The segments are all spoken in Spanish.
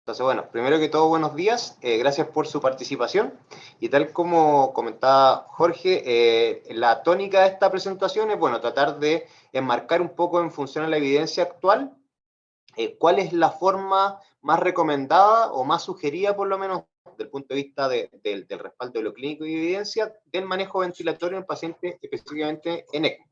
Entonces, bueno, primero que todo, buenos días, gracias por su participación. Y tal como comentaba Jorge, la tónica de esta presentación es, bueno, tratar de enmarcar un poco en función a la evidencia actual, cuál es la forma más recomendada o más sugerida, por lo menos, desde el punto de vista del respaldo de lo clínico y evidencia, del manejo ventilatorio en pacientes específicamente en ECMO.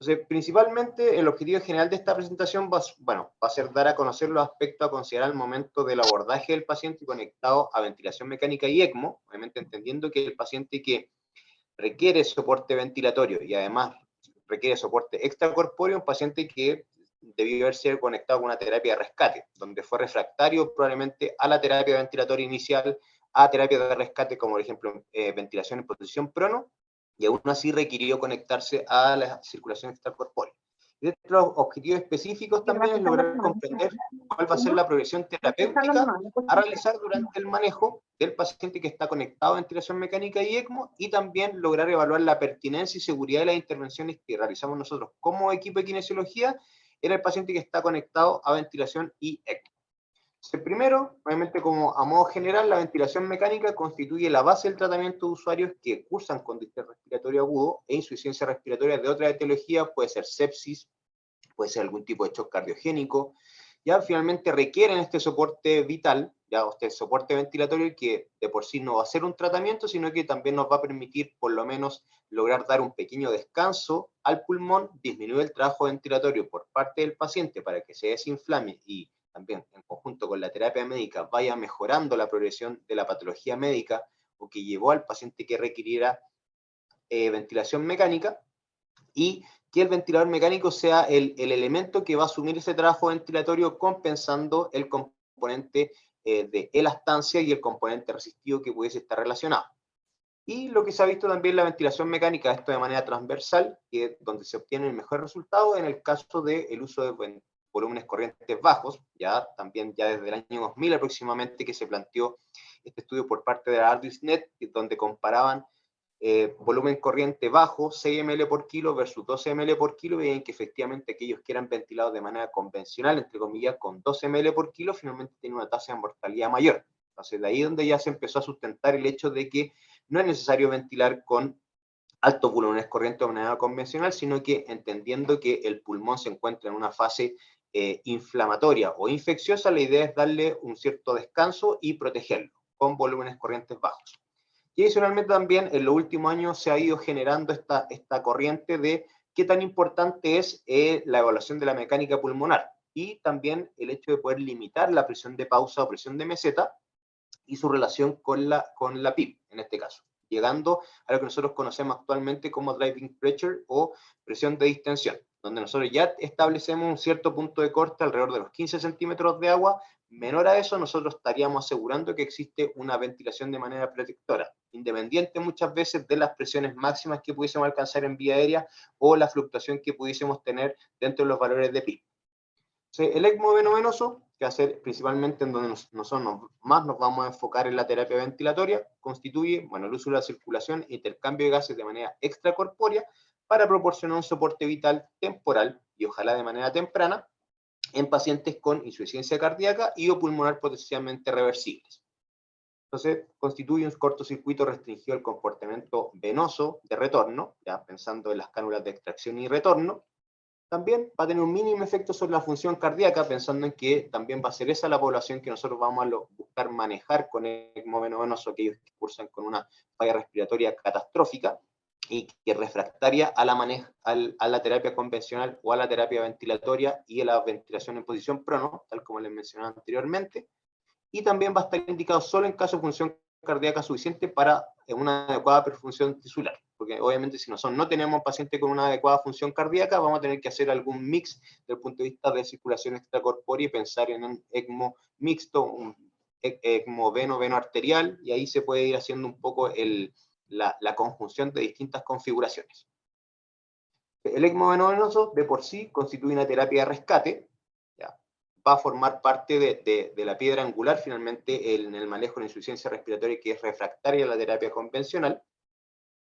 Entonces, principalmente el objetivo general de esta presentación va a ser dar a conocer los aspectos a considerar al momento del abordaje del paciente conectado a ventilación mecánica y ECMO, obviamente entendiendo que el paciente que requiere soporte ventilatorio y además requiere soporte extracorpóreo, un paciente que debió haber sido conectado con una terapia de rescate, donde fue refractario probablemente a la terapia ventilatoria inicial, a terapia de rescate como por ejemplo ventilación en posición prono, y aún así requirió conectarse a la circulación extracorpórea. Y de los objetivos específicos también es lograr comprender cuál va a ser la progresión terapéutica a realizar durante el manejo del paciente que está conectado a ventilación mecánica y ECMO, y también lograr evaluar la pertinencia y seguridad de las intervenciones que realizamos nosotros como equipo de kinesiología en el paciente que está conectado a ventilación y ECMO. Primero, obviamente como a modo general, la ventilación mecánica constituye la base del tratamiento de usuarios que cursan con distrés respiratorio agudo e insuficiencia respiratoria de otra etiología, puede ser sepsis, puede ser algún tipo de shock cardiogénico, ya finalmente requieren este soporte vital, ya este soporte ventilatorio que de por sí no va a ser un tratamiento, sino que también nos va a permitir por lo menos lograr dar un pequeño descanso al pulmón, disminuir el trabajo ventilatorio por parte del paciente para que se desinflame y también en conjunto con la terapia médica vaya mejorando la progresión de la patología médica o que llevó al paciente que requiriera ventilación mecánica, y que el ventilador mecánico sea el elemento que va a asumir ese trabajo ventilatorio compensando el componente de elastancia y el componente resistivo que pudiese estar relacionado. Y lo que se ha visto también la ventilación mecánica, esto de manera transversal, que es donde se obtiene el mejor resultado en el caso del uso de volúmenes corrientes bajos, ya también ya desde el año 2000 aproximadamente que se planteó este estudio por parte de la ARDISNet, donde comparaban volumen corriente bajo, 6 ml por kilo versus 12 ml por kilo, veían que efectivamente aquellos que eran ventilados de manera convencional, entre comillas, con 12 ml por kilo, finalmente tienen una tasa de mortalidad mayor. Entonces, de ahí donde ya se empezó a sustentar el hecho de que no es necesario ventilar con altos volúmenes corrientes de manera convencional, sino que entendiendo que el pulmón se encuentra en una fase inflamatoria o infecciosa, la idea es darle un cierto descanso y protegerlo con volúmenes corrientes bajos. Y adicionalmente también en los últimos años se ha ido generando esta corriente de qué tan importante es la evaluación de la mecánica pulmonar y también el hecho de poder limitar la presión de pausa o presión de meseta y su relación con la PIP, en este caso, llegando a lo que nosotros conocemos actualmente como driving pressure o presión de distensión, donde nosotros ya establecemos un cierto punto de corte alrededor de los 15 centímetros de agua. Menor a eso, nosotros estaríamos asegurando que existe una ventilación de manera protectora, independiente muchas veces de las presiones máximas que pudiésemos alcanzar en vía aérea o la fluctuación que pudiésemos tener dentro de los valores de PIB. El ECMO venovenoso, que va a ser principalmente en donde nosotros más nos vamos a enfocar en la terapia ventilatoria, constituye, bueno, el uso de la circulación e intercambio de gases de manera extracorpórea para proporcionar un soporte vital temporal y ojalá de manera temprana en pacientes con insuficiencia cardíaca y o pulmonar potencialmente reversibles. Entonces, constituye un cortocircuito restringido al comportamiento venoso de retorno, ya pensando en las cánulas de extracción y retorno. También va a tener un mínimo efecto sobre la función cardíaca, pensando en que también va a ser esa la población que nosotros vamos a buscar manejar con ECMO venovenoso, aquellos que cursan con una falla respiratoria catastrófica y que es refractaria a la terapia convencional o a la terapia ventilatoria y a la ventilación en posición prono, tal como les mencionaba anteriormente. Y también va a estar indicado solo en caso de función cardíaca suficiente para una adecuada perfusión tisular, porque obviamente si no tenemos paciente con una adecuada función cardíaca, vamos a tener que hacer algún mix desde el punto de vista de circulación extracorpórea y pensar en un ECMO mixto, un ECMO veno arterial, y ahí se puede ir haciendo un poco la conjunción de distintas configuraciones. El ECMO venoso de por sí constituye una terapia de rescate, ¿ya? Va a formar parte de la piedra angular finalmente en el manejo de la insuficiencia respiratoria, que es refractaria a la terapia convencional,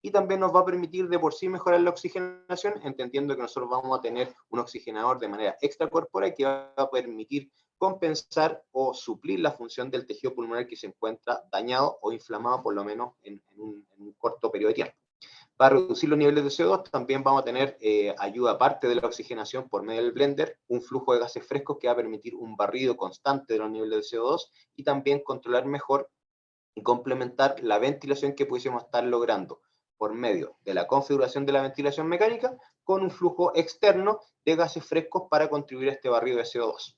y también nos va a permitir de por sí mejorar la oxigenación, entendiendo que nosotros vamos a tener un oxigenador de manera extracorpórea que va a permitir compensar o suplir la función del tejido pulmonar que se encuentra dañado o inflamado, por lo menos en un corto periodo de tiempo. Para reducir los niveles de CO2 también vamos a tener ayuda aparte de la oxigenación por medio del blender, un flujo de gases frescos que va a permitir un barrido constante de los niveles de CO2 y también controlar mejor y complementar la ventilación que pudiésemos estar logrando por medio de la configuración de la ventilación mecánica con un flujo externo de gases frescos para contribuir a este barrido de CO2.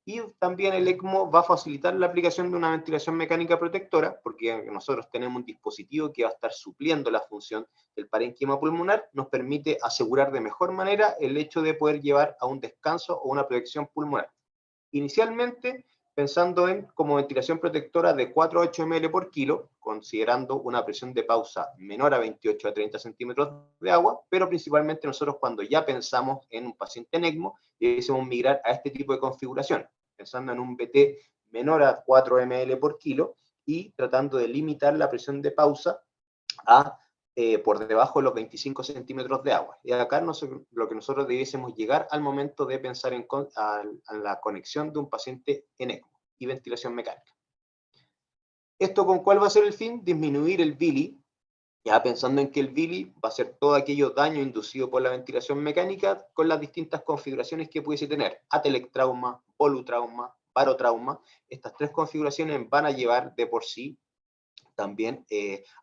Y también el ECMO va a facilitar la aplicación de una ventilación mecánica protectora, porque nosotros tenemos un dispositivo que va a estar supliendo la función del parénquima pulmonar, nos permite asegurar de mejor manera el hecho de poder llevar a un descanso o una protección pulmonar. Inicialmente, pensando en como ventilación protectora de 4 a 8 ml por kilo, considerando una presión de pausa menor a 28 a 30 centímetros de agua, pero principalmente nosotros cuando ya pensamos en un paciente en ECMO, debemos migrar a este tipo de configuración, pensando en un BT menor a 4 ml por kilo y tratando de limitar la presión de pausa a por debajo de los 25 centímetros de agua. Y acá lo que nosotros debiésemos llegar al momento de pensar a la conexión de un paciente en ECMO y ventilación mecánica. ¿Esto con cuál va a ser el fin? Disminuir el BILI, ya pensando en que el BILI va a ser todo aquello daño inducido por la ventilación mecánica con las distintas configuraciones que pudiese tener, atelectrauma, volutrauma, barotrauma. Estas tres configuraciones van a llevar de por sí también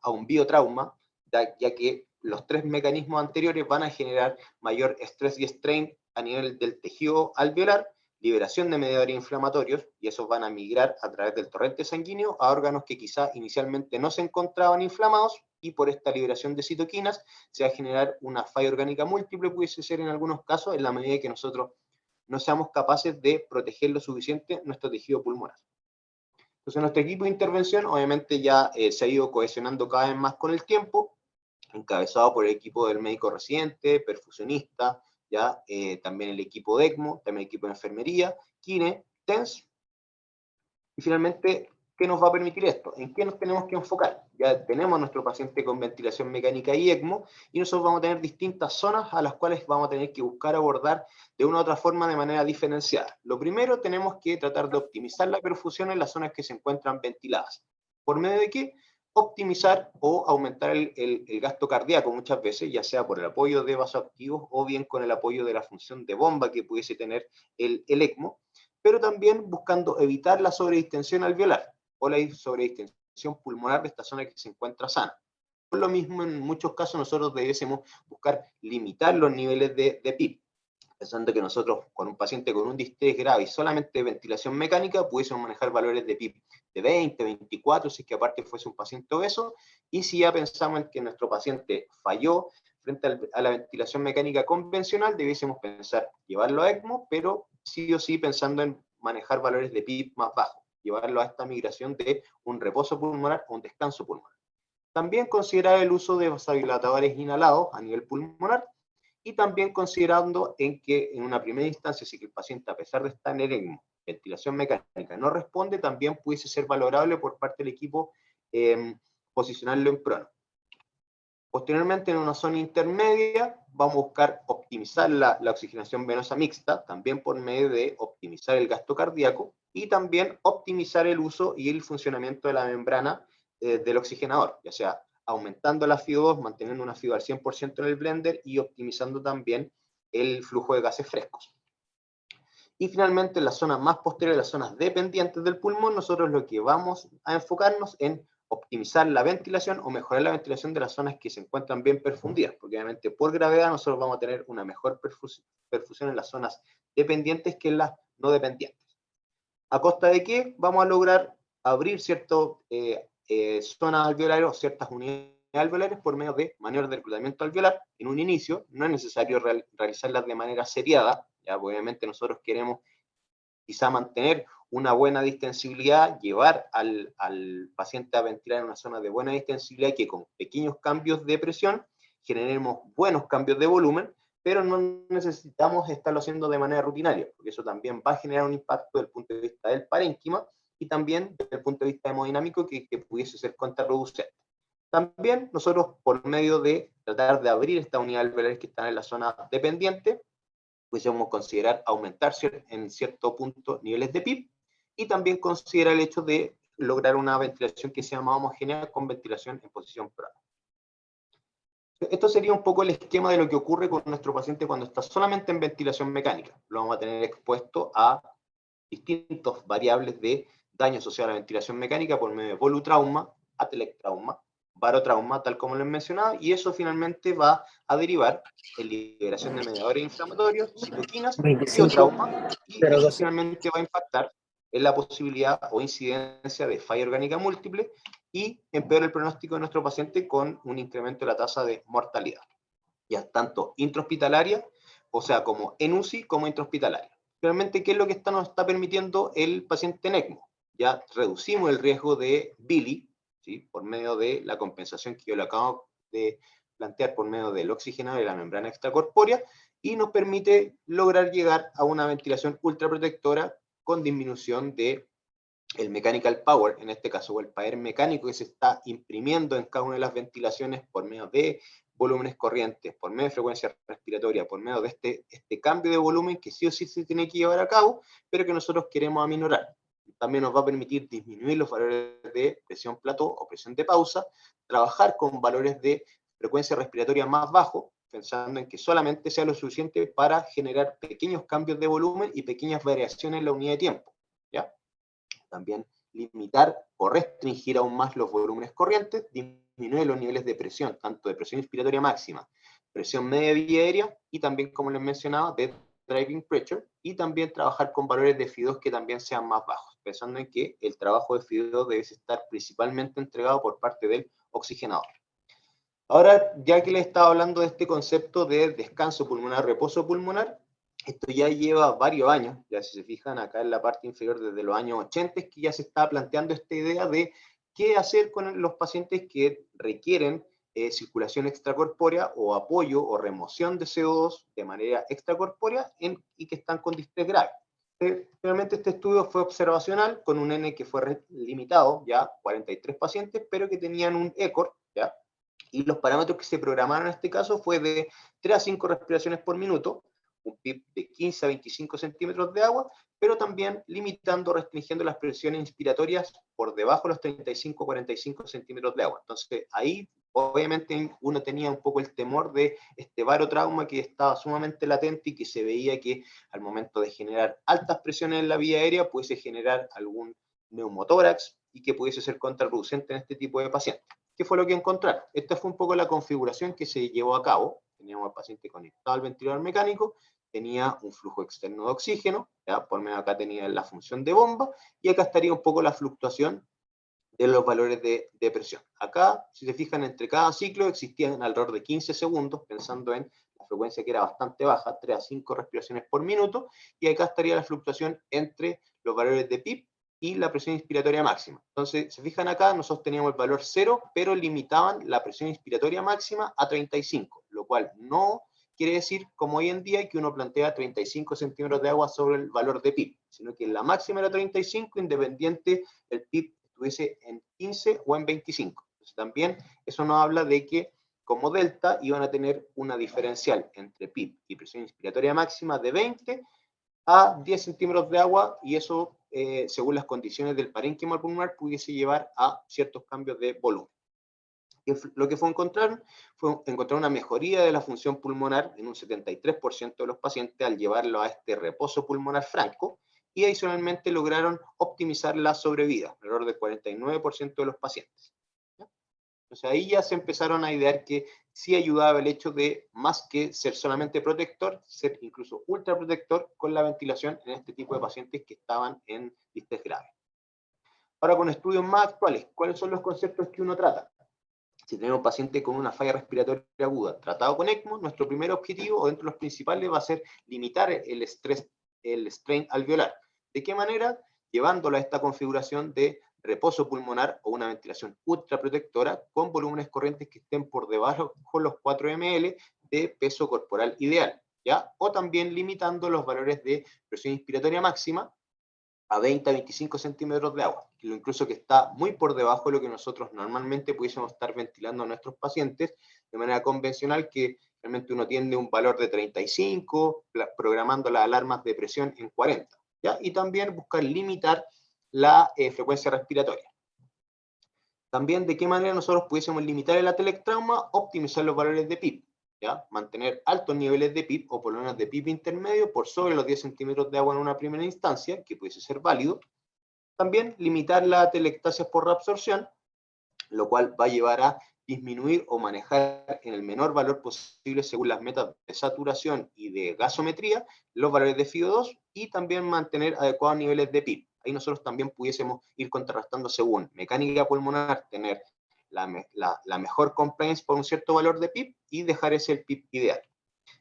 a un biotrauma, ya que los tres mecanismos anteriores van a generar mayor estrés y strain a nivel del tejido alveolar, liberación de mediadores inflamatorios, y esos van a migrar a través del torrente sanguíneo a órganos que quizá inicialmente no se encontraban inflamados, y por esta liberación de citoquinas se va a generar una falla orgánica múltiple, pudiese ser en algunos casos, en la medida que nosotros no seamos capaces de proteger lo suficiente nuestro tejido pulmonar. Entonces, nuestro equipo de intervención obviamente ya se ha ido cohesionando cada vez más con el tiempo, encabezado por el equipo del médico residente, perfusionista, ya también el equipo de ECMO, también el equipo de enfermería, KINE, TENS, y finalmente, ¿qué nos va a permitir esto? ¿En qué nos tenemos que enfocar? Ya tenemos a nuestro paciente con ventilación mecánica y ECMO, y nosotros vamos a tener distintas zonas a las cuales vamos a tener que buscar abordar de una u otra forma de manera diferenciada. Lo primero, tenemos que tratar de optimizar la perfusión en las zonas que se encuentran ventiladas. ¿Por medio de qué? Optimizar o aumentar el gasto cardíaco muchas veces, ya sea por el apoyo de vasoactivos o bien con el apoyo de la función de bomba que pudiese tener el ECMO, pero también buscando evitar la sobredistensión alveolar o la sobredistensión pulmonar de esta zona que se encuentra sana. Por lo mismo, en muchos casos nosotros debiésemos buscar limitar los niveles de PIB, pensando que nosotros con un paciente con un distrés grave y solamente ventilación mecánica pudiésemos manejar valores de PIB de 20, 24, si es que aparte fuese un paciente obeso, y si ya pensamos en que nuestro paciente falló frente a la ventilación mecánica convencional, debiésemos pensar llevarlo a ECMO, pero sí o sí pensando en manejar valores de PIB más bajos, llevarlo a esta migración de un reposo pulmonar a un descanso pulmonar. También considerar el uso de vasodilatadores inhalados a nivel pulmonar, y también considerando en que en una primera instancia, si el paciente, a pesar de estar en ECMO, ventilación mecánica, no responde, también pudiese ser valorable por parte del equipo posicionarlo en prono. Posteriormente, en una zona intermedia, vamos a buscar optimizar la oxigenación venosa mixta, también por medio de optimizar el gasto cardíaco y también optimizar el uso y el funcionamiento de la membrana del oxigenador, ya sea aumentando la FIO2, manteniendo una FIO al 100% en el blender y optimizando también el flujo de gases frescos. Y finalmente, en las zonas más posteriores, las zonas dependientes del pulmón, nosotros lo que vamos a enfocarnos en optimizar la ventilación o mejorar la ventilación de las zonas que se encuentran bien perfundidas, porque obviamente por gravedad nosotros vamos a tener una mejor perfusión en las zonas dependientes que en las no dependientes. ¿A costa de qué? Vamos a lograr abrir ciertas zonas alveolares o ciertas unidades alveolares por medio de maniobras de reclutamiento alveolar. En un inicio no es necesario realizarlas de manera seriada, ya obviamente nosotros queremos quizá mantener una buena distensibilidad, llevar al paciente a ventilar en una zona de buena distensibilidad y que con pequeños cambios de presión generemos buenos cambios de volumen, pero no necesitamos estarlo haciendo de manera rutinaria, porque eso también va a generar un impacto desde el punto de vista del parénquima y también desde el punto de vista hemodinámico que pudiese ser contraproducente. También nosotros, por medio de tratar de abrir estas unidades alveolares que están en la zona dependiente, pudiésemos considerar aumentar en cierto punto niveles de PIB, y también considera el hecho de lograr una ventilación que sea más homogénea con ventilación en posición prono. Esto sería un poco el esquema de lo que ocurre con nuestro paciente cuando está solamente en ventilación mecánica. Lo vamos a tener expuesto a distintas variables de daño asociado a la ventilación mecánica por medio de volutrauma, atelectrauma, barotrauma, tal como les mencionaba, y eso finalmente va a derivar en liberación de mediadores inflamatorios, citoquinas, 25, biotrauma, y eso 012. finalmente va a impactar en la posibilidad o incidencia de falla orgánica múltiple y empeora el pronóstico de nuestro paciente con un incremento de la tasa de mortalidad, ya tanto intrahospitalaria, o sea, como en UCI, como intrahospitalaria. Realmente, ¿qué es lo que nos está permitiendo el paciente en ECMO? Ya reducimos el riesgo de BILI, ¿sí?, por medio de la compensación que yo le acabo de plantear por medio del oxigenado de la membrana extracorpórea, y nos permite lograr llegar a una ventilación ultraprotectora con disminución de el mechanical power, en este caso, o el poder mecánico que se está imprimiendo en cada una de las ventilaciones por medio de volúmenes corrientes, por medio de frecuencia respiratoria, por medio de este cambio de volumen que sí o sí se tiene que llevar a cabo, pero que nosotros queremos aminorar. También nos va a permitir disminuir los valores de presión plató o presión de pausa, trabajar con valores de frecuencia respiratoria más bajos, pensando en que solamente sea lo suficiente para generar pequeños cambios de volumen y pequeñas variaciones en la unidad de tiempo, ¿ya? También limitar o restringir aún más los volúmenes corrientes, disminuir los niveles de presión, tanto de presión inspiratoria máxima, presión media vía aérea, y también, como les mencionaba, de driving pressure, y también trabajar con valores de FIO2 que también sean más bajos, pensando en que el trabajo de FIO2 debe estar principalmente entregado por parte del oxigenador. Ahora, ya que les estaba hablando de este concepto de descanso pulmonar, reposo pulmonar, esto ya lleva varios años, ya si se fijan acá en la parte inferior desde los años 80, es que ya se está planteando esta idea de qué hacer con los pacientes que requieren circulación extracorpórea o apoyo o remoción de CO2 de manera extracorpórea y que están con distrés grave. Realmente este estudio fue observacional con un N que fue limitado, ya 43 pacientes, pero que tenían un ECOR, ya, y los parámetros que se programaron en este caso fue de 3 a 5 respiraciones por minuto, un PIB de 15 a 25 centímetros de agua, pero también limitando, restringiendo las presiones inspiratorias por debajo de los 35 a 45 centímetros de agua. Entonces, ahí obviamente uno tenía un poco el temor de este barotrauma que estaba sumamente latente y que se veía que al momento de generar altas presiones en la vía aérea pudiese generar algún neumotórax y que pudiese ser contraproducente en este tipo de pacientes. ¿Qué fue lo que encontraron? Esta fue un poco la configuración que se llevó a cabo. Teníamos al paciente conectado al ventilador mecánico, tenía un flujo externo de oxígeno, ¿ya? Por medio acá tenía la función de bomba, y acá estaría un poco la fluctuación de los valores de presión. Acá, si se fijan, entre cada ciclo existían alrededor de 15 segundos, pensando en la frecuencia que era bastante baja, 3 a 5 respiraciones por minuto, y acá estaría la fluctuación entre los valores de PIB y la presión inspiratoria máxima. Entonces, se fijan acá, nosotros teníamos el valor 0, pero limitaban la presión inspiratoria máxima a 35, lo cual no quiere decir, como hoy en día, que uno plantea 35 centímetros de agua sobre el valor de PIB, sino que la máxima era 35, independiente el PIB estuviese en 15 o en 25. Entonces, también eso nos habla de que como delta iban a tener una diferencial entre PIB y presión inspiratoria máxima de 20 a 10 centímetros de agua, y eso, según las condiciones del parénquima pulmonar, pudiese llevar a ciertos cambios de volumen. Lo que fue encontrar una mejoría de la función pulmonar en un 73% de los pacientes al llevarlo a este reposo pulmonar franco, y adicionalmente lograron optimizar la sobrevida, alrededor del 49% de los pacientes. Entonces ahí ya se empezaron a idear que sí ayudaba el hecho de, más que ser solamente protector, ser incluso ultraprotector con la ventilación en este tipo de pacientes que estaban en distrés grave. Ahora, con estudios más actuales, ¿cuáles son los conceptos que uno trata? Si tenemos un paciente con una falla respiratoria aguda tratado con ECMO, nuestro primer objetivo, o dentro de los principales, va a ser limitar el estrés, el strain alveolar. ¿De qué manera? Llevándolo a esta configuración de reposo pulmonar o una ventilación ultraprotectora con volúmenes corrientes que estén por debajo de los 4 ml de peso corporal ideal, ¿ya? O también limitando los valores de presión inspiratoria máxima a 20 a 25 centímetros de agua, incluso que está muy por debajo de lo que nosotros normalmente pudiésemos estar ventilando a nuestros pacientes de manera convencional, que Realmente uno tiene un valor de 35, programando las alarmas de presión en 40, ¿ya? Y también buscar limitar la frecuencia respiratoria. También de qué manera nosotros pudiésemos limitar el atelectrauma, optimizar los valores de PIB, ¿ya? Mantener altos niveles de PIB o por lo menos de PIB intermedio por sobre los 10 centímetros de agua en una primera instancia, que pudiese ser válido. También limitar la atelectasia por reabsorción, lo cual va a llevar a disminuir o manejar en el menor valor posible según las metas de saturación y de gasometría, los valores de FiO2 y también mantener adecuados niveles de PIB. Ahí nosotros también pudiésemos ir contrarrestando según mecánica pulmonar, tener la mejor compliance por un cierto valor de PIB y dejar ese el PIB ideal.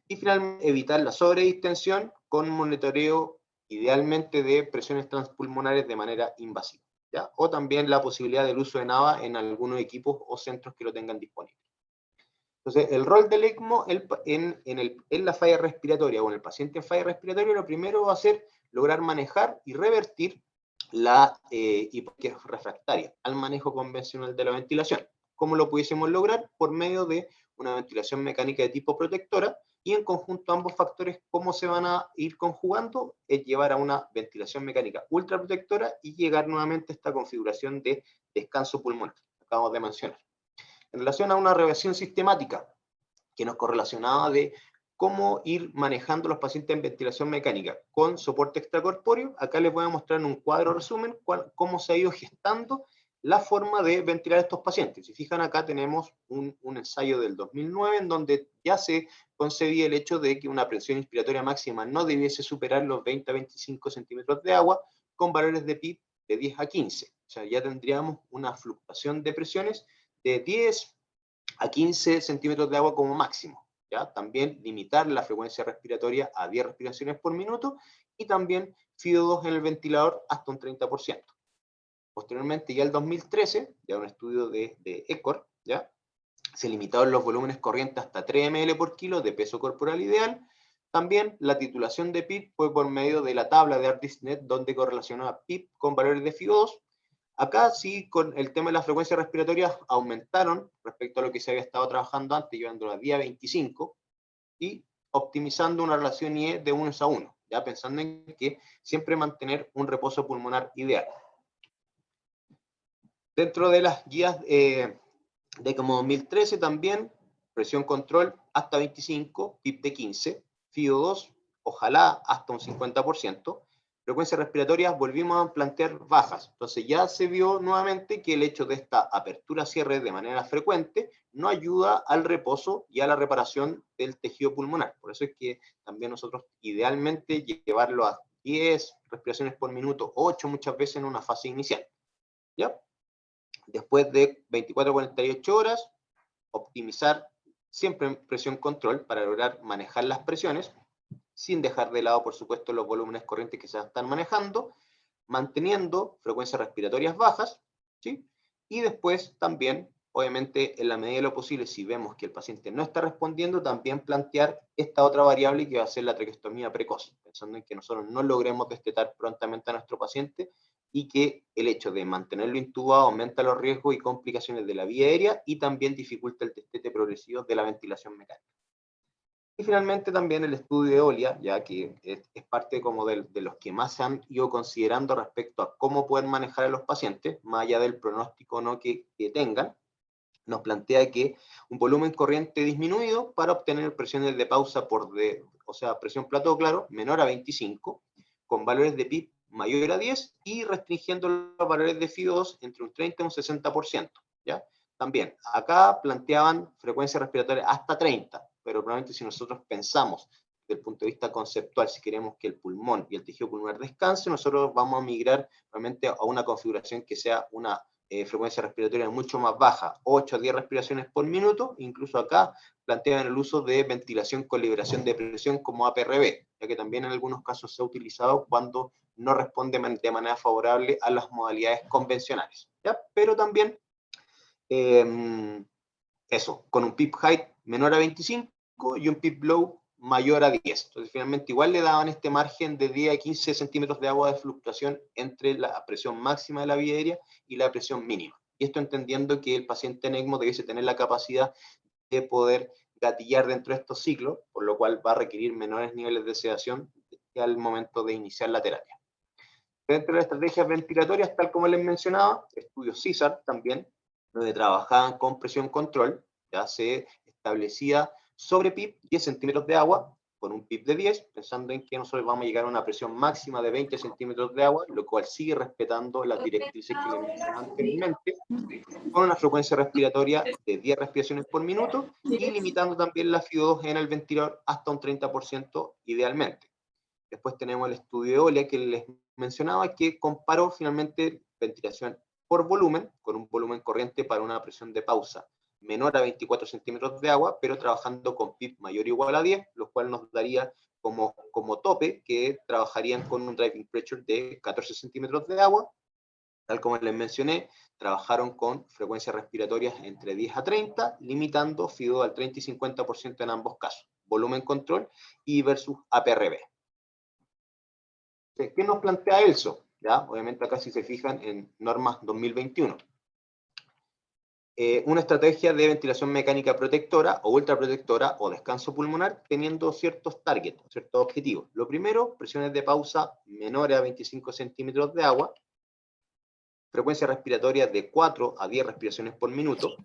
Y finalmente evitar la sobredistensión con monitoreo idealmente de presiones transpulmonares de manera invasiva, ¿ya? O también la posibilidad del uso de NAVA en algunos equipos o centros que lo tengan disponible. Entonces, el rol del ECMO en la falla respiratoria o en el paciente en falla respiratoria, lo primero va a ser lograr manejar y revertir la hipoxia refractaria al manejo convencional de la ventilación. ¿Cómo lo pudiésemos lograr? Por medio de una ventilación mecánica de tipo protectora, y en conjunto ambos factores, ¿cómo se van a ir conjugando? Es llevar a una ventilación mecánica ultraprotectora y llegar nuevamente a esta configuración de descanso pulmonar que acabamos de mencionar. En relación a una revisión sistemática que nos correlacionaba de cómo ir manejando los pacientes en ventilación mecánica con soporte extracorpóreo, acá les voy a mostrar en un cuadro resumen cómo se ha ido gestando la forma de ventilar a estos pacientes. Si fijan, acá tenemos un ensayo del 2009 en donde ya se concebía el hecho de que una presión inspiratoria máxima no debiese superar los 20 a 25 centímetros de agua con valores de PIB de 10 a 15. O sea, ya tendríamos una fluctuación de presiones de 10 a 15 centímetros de agua como máximo, ¿ya? También limitar la frecuencia respiratoria a 10 respiraciones por minuto y también FiO2 en el ventilador hasta un 30%. Posteriormente, ya el 2013, ya un estudio de ECOR, ¿ya? Se limitaron los volúmenes corrientes hasta 3 ml por kilo de peso corporal ideal. También la titulación de PIB fue por medio de la tabla de ARDISNet, donde correlacionaba PIB con valores de FiO2. Acá sí, con el tema de las frecuencias respiratorias aumentaron respecto a lo que se había estado trabajando antes, llevándolo a día 25 y optimizando una relación IE de 1 a 1, ya pensando en que siempre mantener un reposo pulmonar ideal. Dentro de las guías de como 2013 también, presión control hasta 25, PIB de 15, FiO2 ojalá hasta un 50%, frecuencias respiratorias volvimos a plantear bajas. Entonces ya se vio nuevamente que el hecho de esta apertura-cierre de manera frecuente no ayuda al reposo y a la reparación del tejido pulmonar. Por eso es que también nosotros idealmente llevarlo a 10 respiraciones por minuto, 8 muchas veces en una fase inicial. ¿Ya? Después de 24 a 48 horas, optimizar siempre en presión control para lograr manejar las presiones, sin dejar de lado, por supuesto, los volúmenes corrientes que se están manejando, manteniendo frecuencias respiratorias bajas, ¿sí? Y después también, obviamente, en la medida de lo posible, si vemos que el paciente no está respondiendo, también plantear esta otra variable que va a ser la traqueostomía precoz, pensando en que nosotros no logremos destetar prontamente a nuestro paciente y que el hecho de mantenerlo intubado aumenta los riesgos y complicaciones de la vía aérea y también dificulta el destete progresivo de la ventilación mecánica. Y finalmente también el estudio de OLIA, ya que es parte como de los que más se han ido considerando respecto a cómo poder manejar a los pacientes, más allá del pronóstico no que tengan, nos plantea que un volumen corriente disminuido para obtener presiones de pausa o sea, presión plató, claro, menor a 25, con valores de PIB mayor a 10 y restringiendo los valores de FiO2 entre un 30 y un 60%, ¿ya? También, acá planteaban frecuencia respiratoria hasta 30, pero probablemente si nosotros pensamos desde el punto de vista conceptual, si queremos que el pulmón y el tejido pulmonar descanse, nosotros vamos a migrar realmente a una configuración que sea una frecuencia respiratoria mucho más baja, 8 a 10 respiraciones por minuto. Incluso acá plantean el uso de ventilación con liberación de presión como APRB, ya que también en algunos casos se ha utilizado cuando no responde de manera favorable a las modalidades convencionales, ¿ya? Pero también eso, con un PIB height menor a 25 y un PIB low mayor a 10. Entonces, finalmente, igual le daban este margen de 10 a 15 centímetros de agua de fluctuación entre la presión máxima de la vía aérea y la presión mínima. Y esto entendiendo que el paciente en ECMO debiese tener la capacidad de poder gatillar dentro de estos ciclos, por lo cual va a requerir menores niveles de sedación al momento de iniciar la terapia. Dentro de las estrategias ventilatorias, tal como les mencionaba, estudios CISAR también, donde trabajaban con presión control, ya se establecía sobre PIB 10 centímetros de agua, con un PIB de 10, pensando en que nosotros vamos a llegar a una presión máxima de 20 centímetros de agua, lo cual sigue respetando las directrices que les mencionaba anteriormente, con una frecuencia respiratoria de 10 respiraciones por minuto y limitando también la FIO2 en el ventilador hasta un 30% idealmente. Después tenemos el estudio de Olia que les mencionaba, que comparó finalmente ventilación por volumen, con un volumen corriente para una presión de pausa menor a 24 centímetros de agua, pero trabajando con PIB mayor o igual a 10, lo cual nos daría como tope que trabajarían con un driving pressure de 14 centímetros de agua. Tal como les mencioné, trabajaron con frecuencias respiratorias entre 10 a 30, limitando FIO al 30 y 50% en ambos casos, volumen control y versus APRB. ¿Qué nos plantea ELSO? ¿Ya? Obviamente acá si se fijan en normas 2021. Una estrategia de ventilación mecánica protectora o ultraprotectora o descanso pulmonar teniendo ciertos targets, ciertos objetivos. Lo primero, presiones de pausa menores a 25 centímetros de agua, frecuencia respiratoria de 4 a 10 respiraciones por minuto,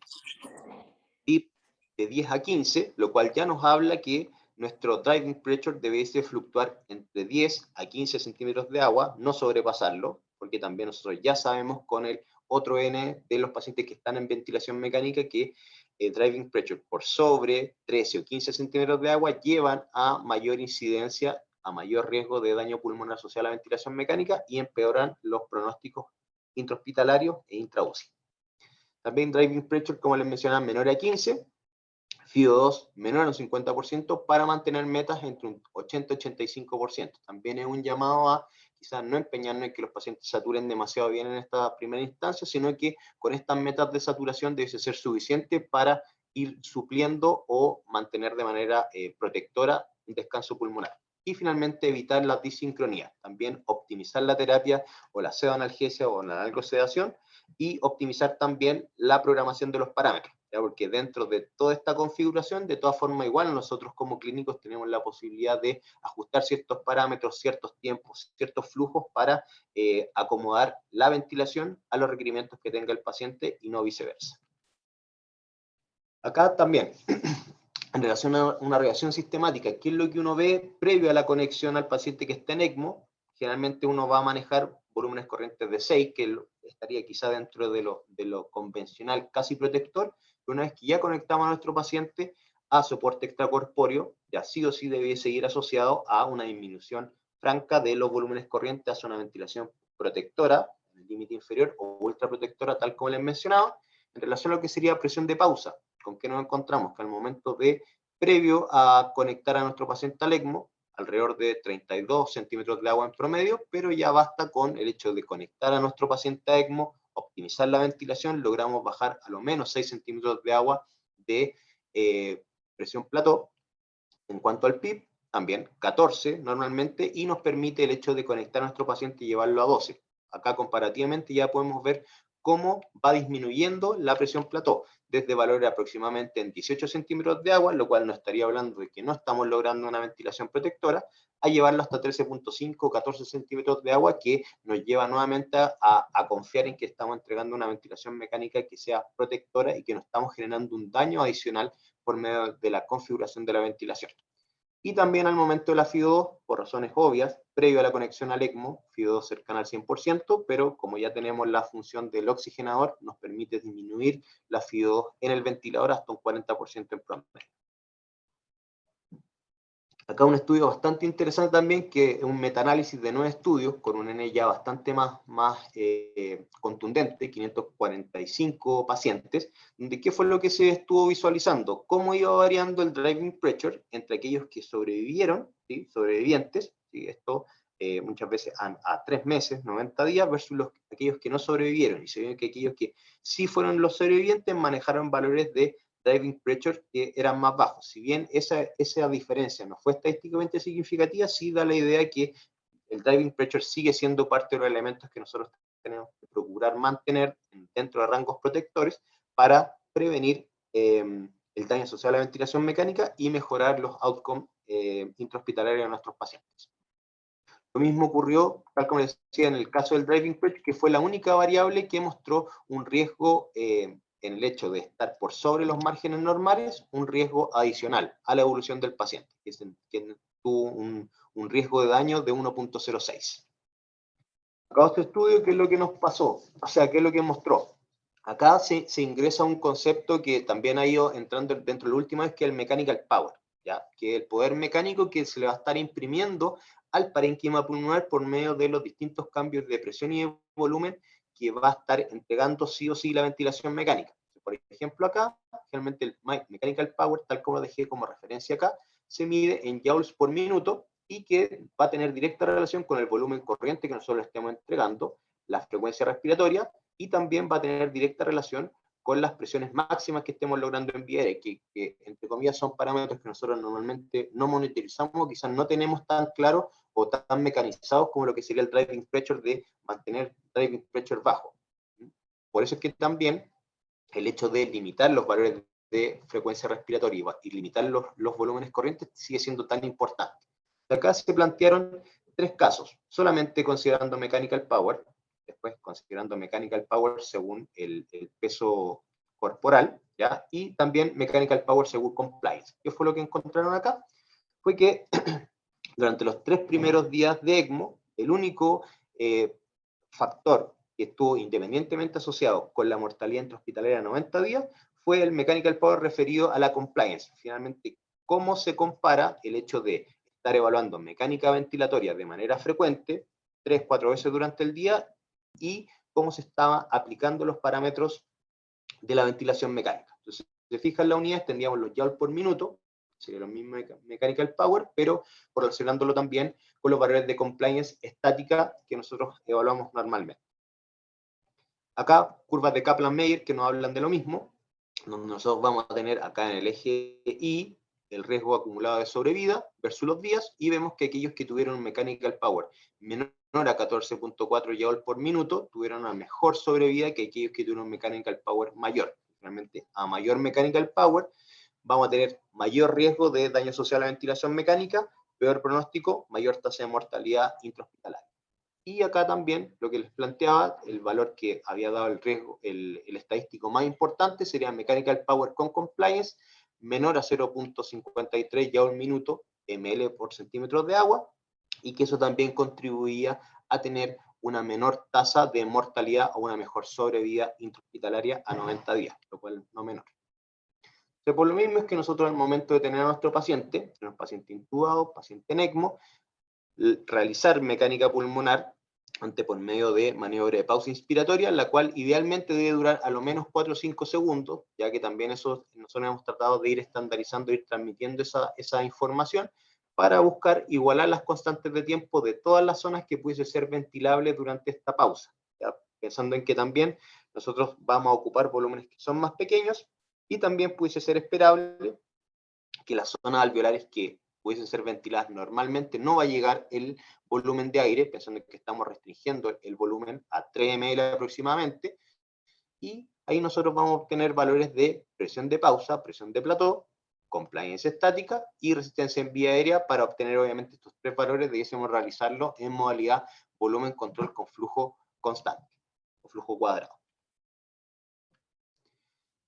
PIB de 10 a 15, lo cual ya nos habla que nuestro driving pressure debe fluctuar entre 10 a 15 centímetros de agua, no sobrepasarlo, porque también nosotros ya sabemos con el otro N de los pacientes que están en ventilación mecánica que el driving pressure por sobre 13 o 15 centímetros de agua llevan a mayor incidencia, a mayor riesgo de daño pulmonar asociado a la ventilación mecánica y empeoran los pronósticos intrahospitalarios e intra-UCI. También driving pressure, como les mencionaba, menor a 15, FIO2 menor a un 50% para mantener metas entre un 80 y 85%. También es un llamado a quizás no empeñarnos en que los pacientes saturen demasiado bien en esta primera instancia, sino que con estas metas de saturación debe ser suficiente para ir supliendo o mantener de manera protectora un descanso pulmonar. Y finalmente evitar la disincronía, también optimizar la terapia o la pseudoanalgesia o la analgosedación y optimizar también la programación de los parámetros. ¿Ya? Porque dentro de toda esta configuración, de todas formas, igual nosotros como clínicos tenemos la posibilidad de ajustar ciertos parámetros, ciertos tiempos, ciertos flujos para acomodar la ventilación a los requerimientos que tenga el paciente y no viceversa. Acá también, en relación a una revisión sistemática, ¿qué es lo que uno ve previo a la conexión al paciente que está en ECMO? Generalmente uno va a manejar volúmenes corrientes de 6, que estaría quizá dentro de lo convencional casi protector, pero una vez que ya conectamos a nuestro paciente a soporte extracorpóreo, ya sí o sí debe seguir asociado a una disminución franca de los volúmenes corrientes hacia una ventilación protectora, en el límite inferior, o ultraprotectora, tal como les mencionaba, en relación a lo que sería presión de pausa. ¿Con qué nos encontramos? Que al momento de, previo a conectar a nuestro paciente al ECMO, alrededor de 32 centímetros de agua en promedio, pero ya basta con el hecho de conectar a nuestro paciente a ECMO, optimizar la ventilación, logramos bajar a lo menos 6 centímetros de agua de presión plató. En cuanto al PIB, también 14 normalmente, y nos permite el hecho de conectar a nuestro paciente y llevarlo a 12. Acá comparativamente ya podemos ver cómo va disminuyendo la presión plató, desde valores aproximadamente en 18 centímetros de agua, lo cual nos estaría hablando de que no estamos logrando una ventilación protectora, a llevarlo hasta 13.5, 14 centímetros de agua, que nos lleva nuevamente a confiar en que estamos entregando una ventilación mecánica que sea protectora y que no estamos generando un daño adicional por medio de la configuración de la ventilación. Y también al momento de la FIO2, por razones obvias, previo a la conexión al ECMO, FIO2 cercana al 100%, pero como ya tenemos la función del oxigenador, nos permite disminuir la FIO2 en el ventilador hasta un 40% en promedio. Acá un estudio bastante interesante también, que es un metaanálisis de 9 estudios, con un N ya bastante más contundente, 545 pacientes, donde qué fue lo que se estuvo visualizando, cómo iba variando el driving pressure entre aquellos que sobrevivieron, ¿sí? Sobrevivientes, ¿sí? Esto muchas veces a 3 meses, 90 días, versus aquellos que no sobrevivieron, y se vio que aquellos que sí fueron los sobrevivientes manejaron valores de driving pressure que eran más bajos. Si bien esa diferencia no fue estadísticamente significativa, sí da la idea que el driving pressure sigue siendo parte de los elementos que nosotros tenemos que procurar mantener dentro de rangos protectores para prevenir el daño asociado a la ventilación mecánica y mejorar los outcomes intrahospitalarios de nuestros pacientes. Lo mismo ocurrió, tal como decía, en el caso del driving pressure, que fue la única variable que mostró un riesgo en el hecho de estar por sobre los márgenes normales, un riesgo adicional a la evolución del paciente, que tuvo un riesgo de daño de 1.06. Acá este estudio, ¿qué es lo que nos pasó? O sea, ¿qué es lo que mostró? Acá se ingresa un concepto que también ha ido entrando dentro de la última vez, que es el mechanical power, ¿ya? Que es el poder mecánico que se le va a estar imprimiendo al parénquima pulmonar por medio de los distintos cambios de presión y de volumen que va a estar entregando sí o sí la ventilación mecánica. Por ejemplo, acá, generalmente el mechanical power, tal como lo dejé como referencia acá, se mide en joules por minuto y que va a tener directa relación con el volumen corriente que nosotros le estemos entregando, la frecuencia respiratoria, y también va a tener directa relación con las presiones máximas que estemos logrando en vía aérea, que entre comillas son parámetros que nosotros normalmente no monitorizamos, quizás no tenemos tan claro o tan mecanizados como lo que sería el driving pressure, de mantener driving pressure bajo. Por eso es que también el hecho de limitar los valores de frecuencia respiratoria y limitar los volúmenes corrientes sigue siendo tan importante. Acá se plantearon 3 casos, solamente considerando mechanical power, después considerando mechanical power según el peso corporal, ¿ya? Y también mechanical power según compliance. ¿Qué fue lo que encontraron acá? Fue que durante los 3 primeros días de ECMO, el único factor que estuvo independientemente asociado con la mortalidad intrahospitalaria a 90 días fue el mechanical power referido a la compliance. Finalmente, ¿cómo se compara el hecho de estar evaluando mecánica ventilatoria de manera frecuente, 3-4 veces durante el día, y cómo se estaban aplicando los parámetros de la ventilación mecánica? Entonces, si se fijan la unidad, tendríamos los joules por minuto, sería lo mismo mechanical power, pero relacionándolo también con los valores de compliance estática que nosotros evaluamos normalmente. Acá, curvas de Kaplan-Meier que nos hablan de lo mismo, donde nosotros vamos a tener acá en el eje Y el riesgo acumulado de sobrevida versus los días, y vemos que aquellos que tuvieron un mechanical power menor a 14.4 joules por minuto tuvieron una mejor sobrevida que aquellos que tuvieron un mechanical power mayor. Realmente, a mayor mechanical power, vamos a tener mayor riesgo de daño social a la ventilación mecánica, peor pronóstico, mayor tasa de mortalidad intrahospitalaria. Y acá también lo que les planteaba, el valor que había dado el riesgo, el estadístico más importante sería mechanical power con compliance menor a 0.53 joule minuto ml por centímetro de agua, y que eso también contribuía a tener una menor tasa de mortalidad o una mejor sobrevida intrahospitalaria a 90 días, lo cual no menor. Entonces, por lo mismo es que nosotros al momento de tener a nuestro paciente, un paciente intubado, paciente en ECMO, realizar mecánica pulmonar por medio de maniobra de pausa inspiratoria, la cual idealmente debe durar a lo menos 4 o 5 segundos, ya que también eso nosotros hemos tratado de ir estandarizando, ir transmitiendo esa información para buscar igualar las constantes de tiempo de todas las zonas que pudiese ser ventilable durante esta pausa, ¿ya? Pensando en que también nosotros vamos a ocupar volúmenes que son más pequeños, y también pudiese ser esperable que las zonas alveolares que pudiesen ser ventiladas normalmente no va a llegar el volumen de aire, pensando que estamos restringiendo el volumen a 3 ml aproximadamente, y ahí nosotros vamos a obtener valores de presión de pausa, presión de plató, compliance estática y resistencia en vía aérea. Para obtener obviamente estos 3 valores debiésemos realizarlo en modalidad volumen control con flujo constante o flujo cuadrado.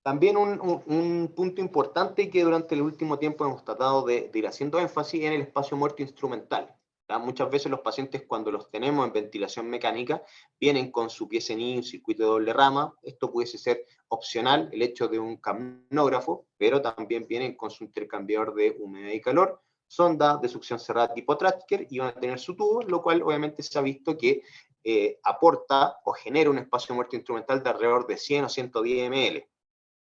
También un punto importante que durante el último tiempo hemos tratado de ir haciendo énfasis en el espacio muerto instrumental. ¿Ya? Muchas veces los pacientes, cuando los tenemos en ventilación mecánica, vienen con su PSNI, un circuito de doble rama. Esto pudiese ser opcional, el hecho de un capnógrafo, pero también vienen con su intercambiador de humedad y calor, sonda de succión cerrada tipo Tracker, y van a tener su tubo, lo cual obviamente se ha visto que aporta o genera un espacio muerto instrumental de alrededor de 100 o 110 ml.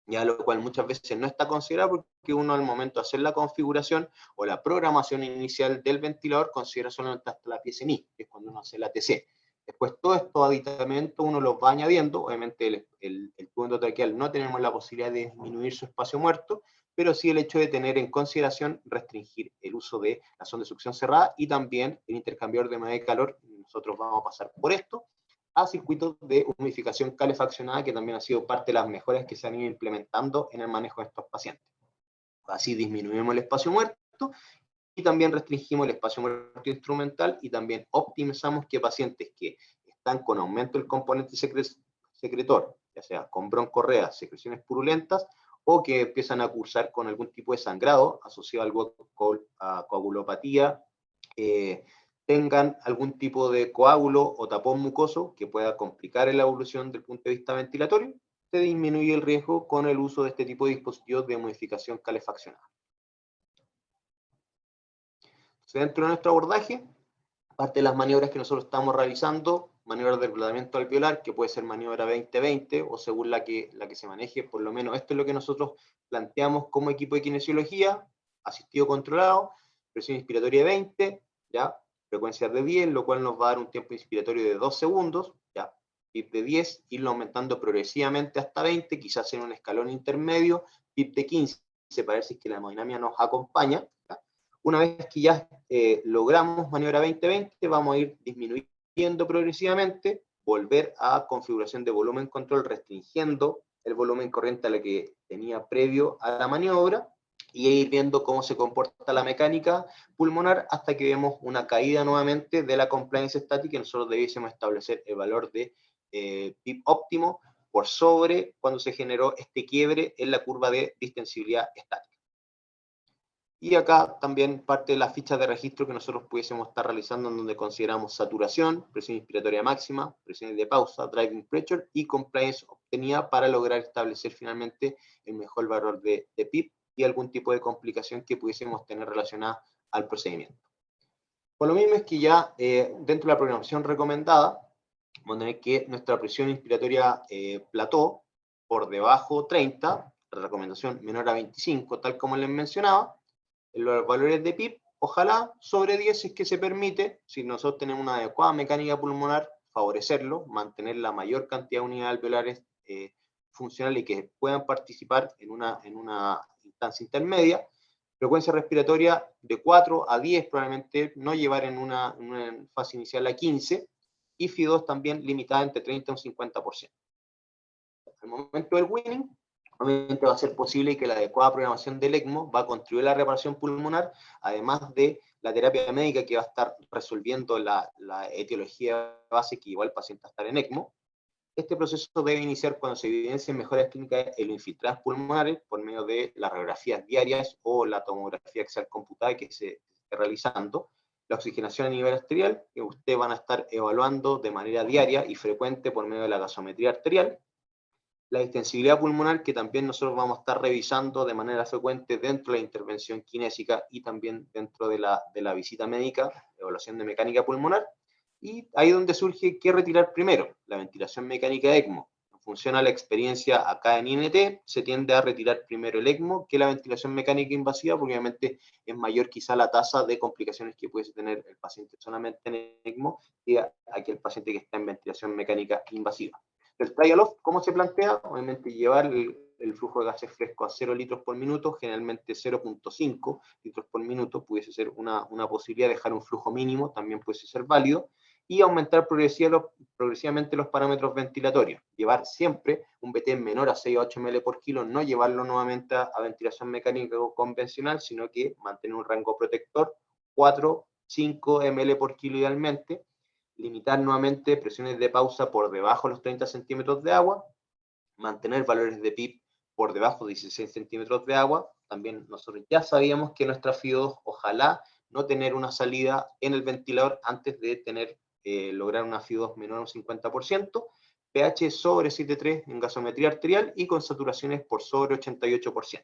Ya, lo cual muchas veces no está considerado porque uno al momento de hacer la configuración o la programación inicial del ventilador considera solamente hasta la PSNI, que es cuando uno hace la TC. Después todos estos aditamentos uno los va añadiendo, obviamente el tubo endotraqueal no tenemos la posibilidad de disminuir su espacio muerto, pero sí el hecho de tener en consideración restringir el uso de la sonda de succión cerrada y también el intercambiador de humedad y calor. Nosotros vamos a pasar por esto a circuitos de humidificación calefaccionada, que también ha sido parte de las mejoras que se han ido implementando en el manejo de estos pacientes. Así disminuimos el espacio muerto y también restringimos el espacio muerto instrumental y también optimizamos que pacientes que están con aumento del componente secretor, ya sea con broncorrea, secreciones purulentas, o que empiezan a cursar con algún tipo de sangrado asociado a coagulopatía, tengan algún tipo de coágulo o tapón mucoso que pueda complicar la evolución del punto de vista ventilatorio, se disminuye el riesgo con el uso de este tipo de dispositivos de modificación calefaccionada. Dentro de nuestro abordaje, parte de las maniobras que nosotros estamos realizando, maniobras de tratamiento alveolar, que puede ser maniobra 20-20, o según la que se maneje, por lo menos esto es lo que nosotros planteamos como equipo de kinesiología, asistido controlado, presión inspiratoria de 20, ya, frecuencia de 10, lo cual nos va a dar un tiempo inspiratorio de 2 segundos, ya, PIP de 10, irlo aumentando progresivamente hasta 20, quizás en un escalón intermedio, PIP de 15, para ver si es que la hemodinamia nos acompaña, ¿ya? Una vez que ya logramos maniobra 20-20, vamos a ir disminuyendo progresivamente, volver a configuración de volumen control, restringiendo el volumen corriente a la que tenía previo a la maniobra, y ir viendo cómo se comporta la mecánica pulmonar hasta que vemos una caída nuevamente de la compliance estática, y nosotros debiésemos establecer el valor de PIP óptimo por sobre cuando se generó este quiebre en la curva de distensibilidad estática. Y acá también parte de las fichas de registro que nosotros pudiésemos estar realizando, en donde consideramos saturación, presión inspiratoria máxima, presiones de pausa, driving pressure y compliance obtenida para lograr establecer finalmente el mejor valor de PIP y algún tipo de complicación que pudiésemos tener relacionada al procedimiento. Por lo mismo es que ya dentro de la programación recomendada, vamos a tener que nuestra presión inspiratoria plató por debajo 30, la recomendación menor a 25, tal como les mencionaba. Los valores de PIP, ojalá sobre 10 si es que se permite, si nosotros tenemos una adecuada mecánica pulmonar, favorecerlo, mantener la mayor cantidad de unidades alveolares funcionales y que puedan participar en una instancia intermedia. Frecuencia respiratoria de 4 a 10, probablemente no llevar en una fase inicial a 15, y FI2 también limitada entre 30 y un 50%. Al momento del winning, obviamente va a ser posible que la adecuada programación del ECMO va a contribuir a la reparación pulmonar, además de la terapia médica que va a estar resolviendo la etiología base que igual el paciente va a estar en ECMO. Este proceso debe iniciar cuando se evidencien mejoras clínicas en los infiltrados pulmonares por medio de las radiografías diarias o la tomografía axial computada que se esté realizando, la oxigenación a nivel arterial, que ustedes van a estar evaluando de manera diaria y frecuente por medio de la gasometría arterial, la distensibilidad pulmonar, que también nosotros vamos a estar revisando de manera frecuente dentro de la intervención kinésica y también dentro de la visita médica, evaluación de mecánica pulmonar, y ahí es donde surge qué retirar primero, la ventilación mecánica de ECMO. En función a la experiencia acá en INT, se tiende a retirar primero el ECMO que la ventilación mecánica invasiva, porque obviamente es mayor quizá la tasa de complicaciones que puede tener el paciente solamente en ECMO y aquel paciente que está en ventilación mecánica invasiva. El trial-off, ¿cómo se plantea? Obviamente llevar el flujo de gases fresco a 0 litros por minuto, generalmente 0.5 litros por minuto, pudiese ser una posibilidad, dejar un flujo mínimo, también puede ser válido, y aumentar progresivamente los parámetros ventilatorios. Llevar siempre un BT menor a 6 o 8 ml por kilo, no llevarlo nuevamente a ventilación mecánica convencional, sino que mantener un rango protector, 4, 5 ml por kilo idealmente, limitar nuevamente presiones de pausa por debajo de los 30 centímetros de agua, mantener valores de PIP por debajo de 16 centímetros de agua. También nosotros ya sabíamos que nuestra FI2, ojalá no tener una salida en el ventilador antes de tener, lograr una FI2 menor a un 50%, pH sobre 7,3 en gasometría arterial y con saturaciones por sobre 88%.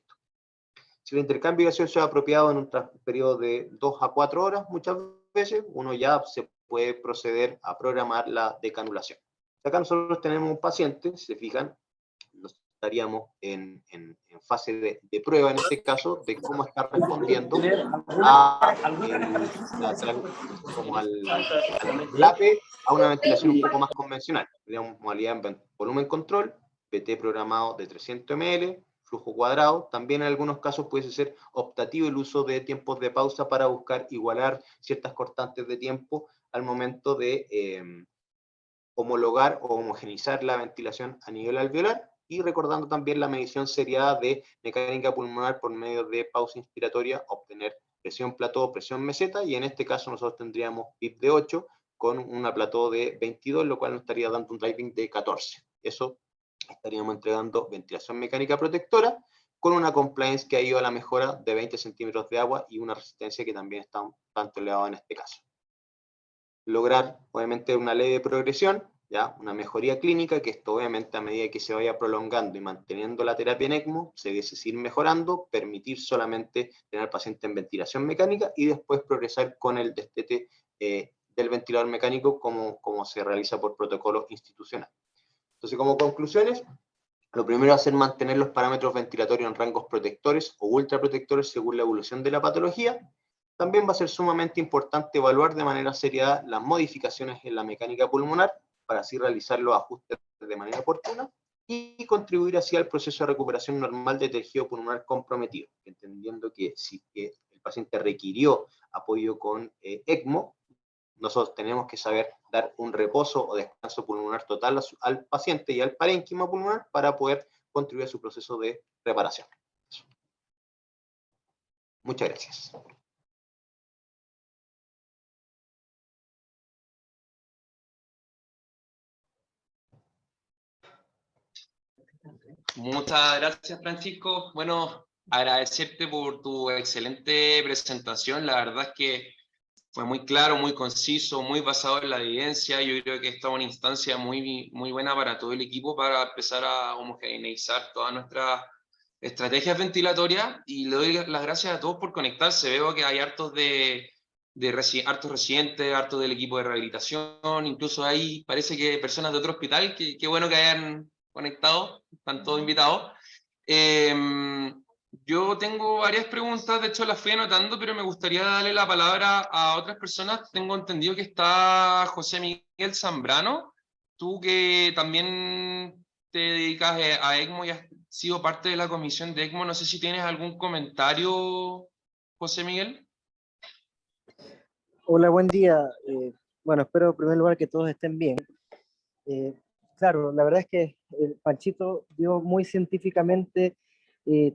Si el intercambio gaseoso es apropiado en un periodo de 2 a 4 horas, muchas veces uno ya se puede proceder a programar la decanulación. Acá nosotros tenemos un paciente, si se fijan, nos estaríamos en fase de prueba en este caso, de cómo está respondiendo al LAPE, a una ventilación un poco más convencional. Tenemos modalidad en volumen control, PT programado de 300 ml, flujo cuadrado. También en algunos casos puede ser optativo el uso de tiempos de pausa para buscar igualar ciertas constantes de tiempo al momento de homologar o homogeneizar la ventilación a nivel alveolar. y recordando también la medición seriada de mecánica pulmonar por medio de pausa inspiratoria, obtener presión plató, presión meseta, y en este caso nosotros tendríamos PIP de 8 con una plató de 22, lo cual nos estaría dando un driving de 14. Eso estaríamos entregando ventilación mecánica protectora con una compliance que ha ido a la mejora de 20 centímetros de agua y una resistencia que también está un tanto elevada en este caso. Lograr, obviamente, una leve progresión, ¿ya? Una mejoría clínica, que esto obviamente a medida que se vaya prolongando y manteniendo la terapia en ECMO, se debe seguir mejorando, permitir solamente tener al paciente en ventilación mecánica y después progresar con el destete del ventilador mecánico como se realiza por protocolo institucional. Entonces, como conclusiones, lo primero va a ser mantener los parámetros ventilatorios en rangos protectores o ultraprotectores según la evolución de la patología. También va a ser sumamente importante evaluar de manera seriada las modificaciones en la mecánica pulmonar para así realizar los ajustes de manera oportuna y contribuir así al proceso de recuperación normal de tejido pulmonar comprometido, entendiendo que si el paciente requirió apoyo con ECMO, nosotros tenemos que saber dar un reposo o descanso pulmonar total al paciente y al parénquima pulmonar para poder contribuir a su proceso de reparación. Muchas gracias. Muchas gracias, Francisco. Bueno, agradecerte por tu excelente presentación. La verdad es que fue muy claro, muy conciso, muy basado en la evidencia. Yo creo que esta es una instancia muy buena para todo el equipo para empezar a homogeneizar todas nuestras estrategias ventilatorias, y le doy las gracias a todos por conectarse. Veo que hay hartos hartos residentes, hartos del equipo de rehabilitación, incluso hay, parece que personas de otro hospital, qué bueno que hayan conectado, están todos invitados. Yo tengo varias preguntas, de hecho las fui anotando, pero me gustaría darle la palabra a otras personas. Tengo entendido que está José Miguel Zambrano, tú que también te dedicas a ECMO y has sido parte de la comisión de ECMO. No sé si tienes algún comentario, José Miguel. Hola, buen día. Bueno, espero en primer lugar que todos estén bien. Claro, la verdad es que el Panchito dio muy científicamente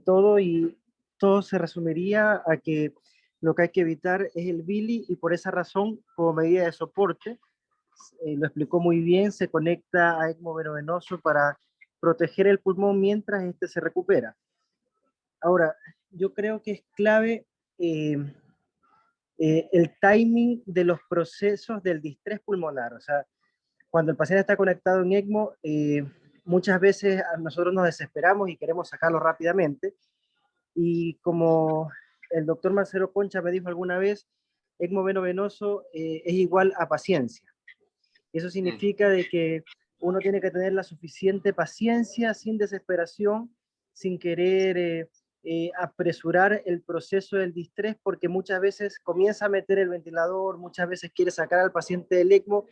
todo, y todo se resumiría a que lo que hay que evitar es el Billy, y por esa razón, como medida de soporte, lo explicó muy bien, se conecta a ECMO venovenoso para proteger el pulmón mientras este se recupera. Ahora, yo creo que es clave el timing de los procesos del distrés pulmonar. O sea, cuando el paciente está conectado en ECMO, muchas veces nosotros nos desesperamos y queremos sacarlo rápidamente. Y como el doctor Marcelo Concha me dijo alguna vez, ECMO venovenoso es igual a paciencia. Eso significa de que uno tiene que tener la suficiente paciencia, sin desesperación, sin querer apresurar el proceso del distrés, porque muchas veces comienza a meter el ventilador, muchas veces quiere sacar al paciente del ECMO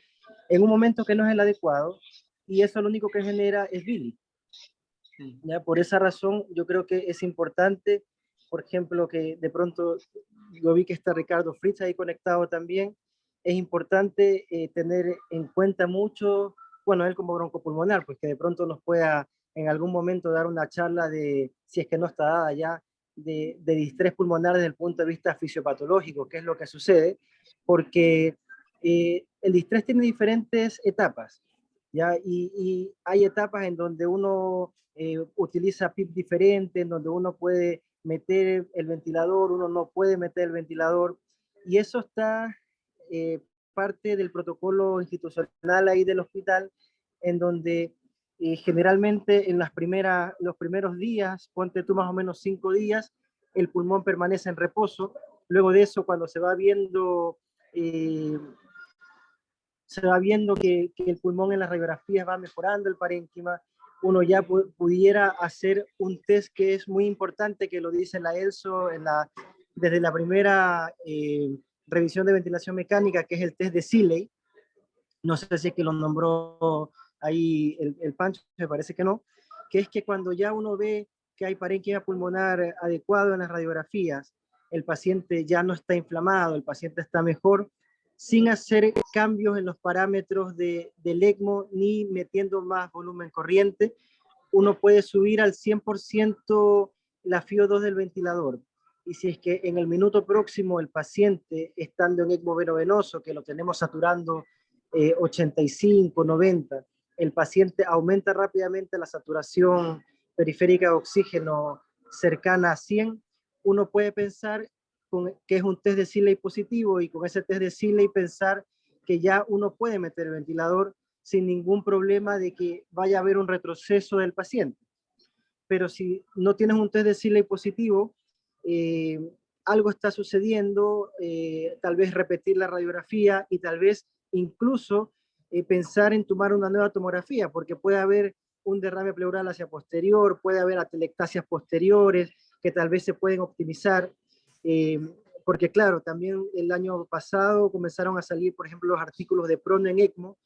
en un momento que no es el adecuado, y eso lo único que genera es Billy. ¿Ya? Por esa razón yo creo que es importante, por ejemplo, que de pronto yo vi que está Ricardo Fritz ahí conectado también. Es importante tener en cuenta mucho, bueno, él como broncopulmonar, pues que de pronto nos pueda en algún momento dar una charla de, si es que no está dada ya, de distrés pulmonar desde el punto de vista fisiopatológico, qué es lo que sucede, porque el distrés tiene diferentes etapas, ¿ya? Y hay etapas en donde uno utiliza PIP diferente, en donde uno puede meter el ventilador, uno no puede meter el ventilador, y eso está parte del protocolo institucional ahí del hospital, en donde generalmente en los primeros días, ponte tú más o menos 5 días, el pulmón permanece en reposo. Luego de eso, cuando se va viendo que el pulmón en las radiografías va mejorando el parénquima, uno ya pudiera hacer un test que es muy importante, que lo dice la ELSO desde la primera revisión de ventilación mecánica, que es el test de Seeley. No sé si es que lo nombró ahí el Pancho, me parece que no, que es que cuando ya uno ve que hay parénquima pulmonar adecuado en las radiografías, el paciente ya no está inflamado, el paciente está mejor, sin hacer cambios en los parámetros del ECMO ni metiendo más volumen corriente, uno puede subir al 100% la FiO2 del ventilador. Y si es que en el minuto próximo el paciente, estando en ECMO venovenoso, que lo tenemos saturando 85, 90, el paciente aumenta rápidamente la saturación periférica de oxígeno cercana a 100, uno puede pensar que es un test de Seeley positivo, y con ese test de Seeley pensar que ya uno puede meter el ventilador sin ningún problema de que vaya a haber un retroceso del paciente. Pero si no tienes un test de Seeley positivo, algo está sucediendo, tal vez repetir la radiografía y tal vez incluso pensar en tomar una nueva tomografía, porque puede haber un derrame pleural hacia posterior, puede haber atelectasias posteriores que tal vez se pueden optimizar, porque claro, también el año pasado comenzaron a salir, por ejemplo, los artículos de prono en ECMO,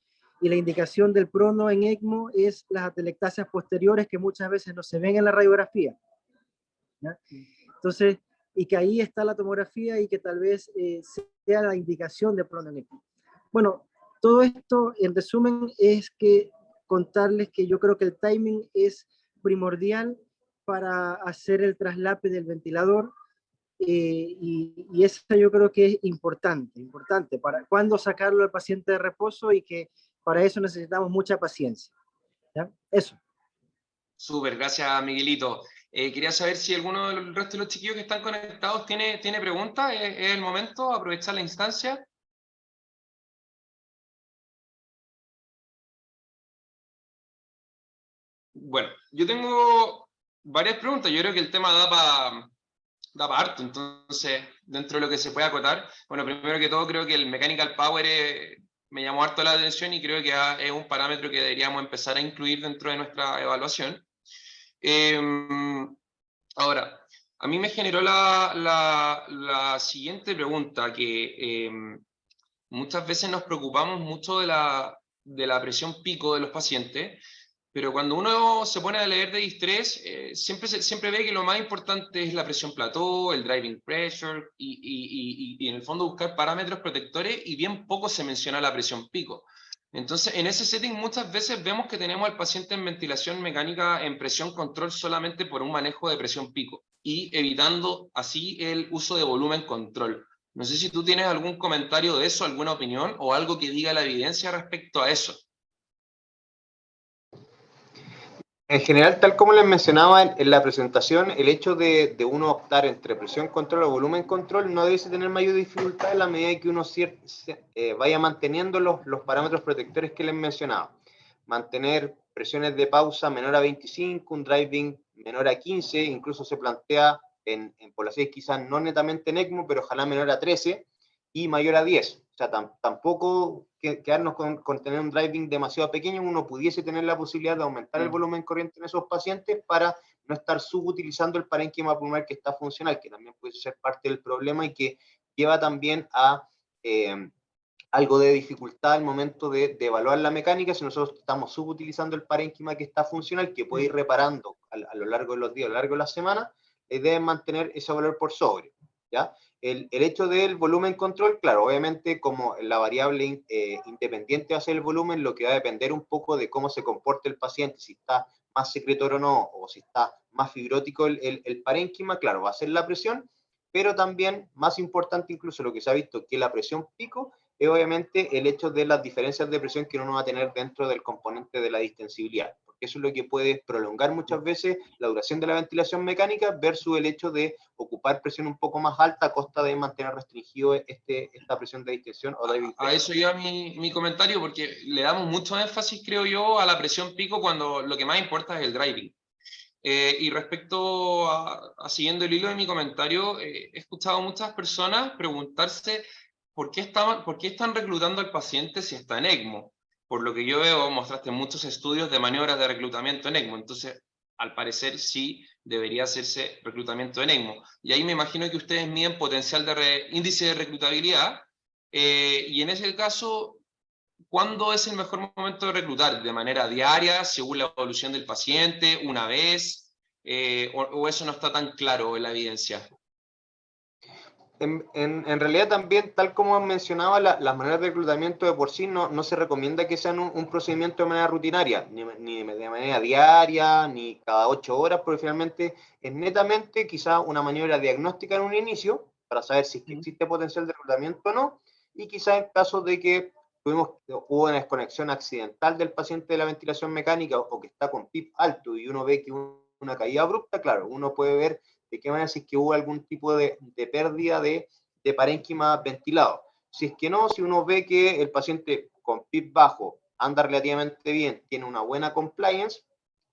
y la indicación del prono en ECMO es las atelectasias posteriores que muchas veces no se ven en la radiografía, ¿ya? Entonces, y que ahí está la tomografía y que tal vez sea la indicación de prono en ECMO. Bueno, todo esto en resumen es que contarles que yo creo que el timing es primordial para hacer el traslape del ventilador, y eso yo creo que es importante para cuándo sacarlo al paciente de reposo, y que para eso necesitamos mucha paciencia, ¿ya? Eso. Súper, gracias Miguelito. Quería saber si alguno del resto de los chiquillos que están conectados tiene preguntas. Es el momento, aprovechar la instancia. Bueno, yo tengo varias preguntas. Yo creo que el tema da para harto, entonces, dentro de lo que se puede acotar, bueno, primero que todo creo que el Mechanical Power me llamó harto la atención, y creo que es un parámetro que deberíamos empezar a incluir dentro de nuestra evaluación. Ahora, a mí me generó la siguiente pregunta, que muchas veces nos preocupamos mucho de la presión pico de los pacientes, pero cuando uno se pone a leer de distrés, siempre ve que lo más importante es la presión plató, el driving pressure, y en el fondo buscar parámetros protectores, y bien poco se menciona la presión pico. Entonces, en ese setting muchas veces vemos que tenemos al paciente en ventilación mecánica en presión control solamente por un manejo de presión pico, y evitando así el uso de volumen control. No sé si tú tienes algún comentario de eso, alguna opinión o algo que diga la evidencia respecto a eso. En general, tal como les mencionaba en la presentación, el hecho de uno optar entre presión control o volumen control no debe tener mayor dificultad en la medida que uno vaya manteniendo los parámetros protectores que les mencionaba. Mantener presiones de pausa menor a 25, un driving menor a 15, incluso se plantea en poblaciones quizás no netamente en ECMO, pero ojalá menor a 13 y mayor a 10. O sea, tampoco quedarnos con tener un driving demasiado pequeño. Uno pudiese tener la posibilidad de aumentar el volumen corriente en esos pacientes para no estar subutilizando el parénquima pulmonar que está funcional, que también puede ser parte del problema y que lleva también a algo de dificultad al momento de evaluar la mecánica si nosotros estamos subutilizando el parénquima que está funcional, que puede ir reparando a lo largo de los días, a lo largo de la semana. Deben mantener ese valor por sobre, ¿ya? El hecho del volumen control, claro, obviamente como la variable independiente va a ser el volumen, lo que va a depender un poco de cómo se comporte el paciente, si está más secretor o no, o si está más fibrótico el parénquima, claro, va a ser la presión, pero también, más importante incluso lo que se ha visto, que la presión pico, es obviamente el hecho de las diferencias de presión que uno va a tener dentro del componente de la distensibilidad, porque eso es lo que puede prolongar muchas veces la duración de la ventilación mecánica versus el hecho de ocupar presión un poco más alta a costa de mantener restringido esta presión de distensión o de A eso iba mi comentario, porque le damos mucho énfasis, creo yo, a la presión pico cuando lo que más importa es el driving. Y respecto a siguiendo el hilo de mi comentario, he escuchado a muchas personas preguntarse por qué están reclutando al paciente si está en ECMO. Por lo que yo veo, mostraste muchos estudios de maniobras de reclutamiento en ECMO, entonces al parecer sí debería hacerse reclutamiento en ECMO. Y ahí me imagino que ustedes miden potencial índice de reclutabilidad, y en ese caso, ¿cuándo es el mejor momento de reclutar? ¿De manera diaria, según la evolución del paciente, una vez? ¿O eso no está tan claro en la evidencia? En realidad también, tal como mencionaba, las maneras de reclutamiento de por sí no se recomienda que sean un procedimiento de manera rutinaria, ni de manera diaria, ni cada 8 horas, porque finalmente es netamente quizá una maniobra diagnóstica en un inicio, para saber si es que existe potencial de reclutamiento o no, y quizá en caso de que hubo una desconexión accidental del paciente de la ventilación mecánica o que está con PIB alto y uno ve que una caída abrupta, claro, uno puede ver de qué manera si es que hubo algún tipo de pérdida de parénquima ventilado. Si es que no, si uno ve que el paciente con PIB bajo anda relativamente bien, tiene una buena compliance,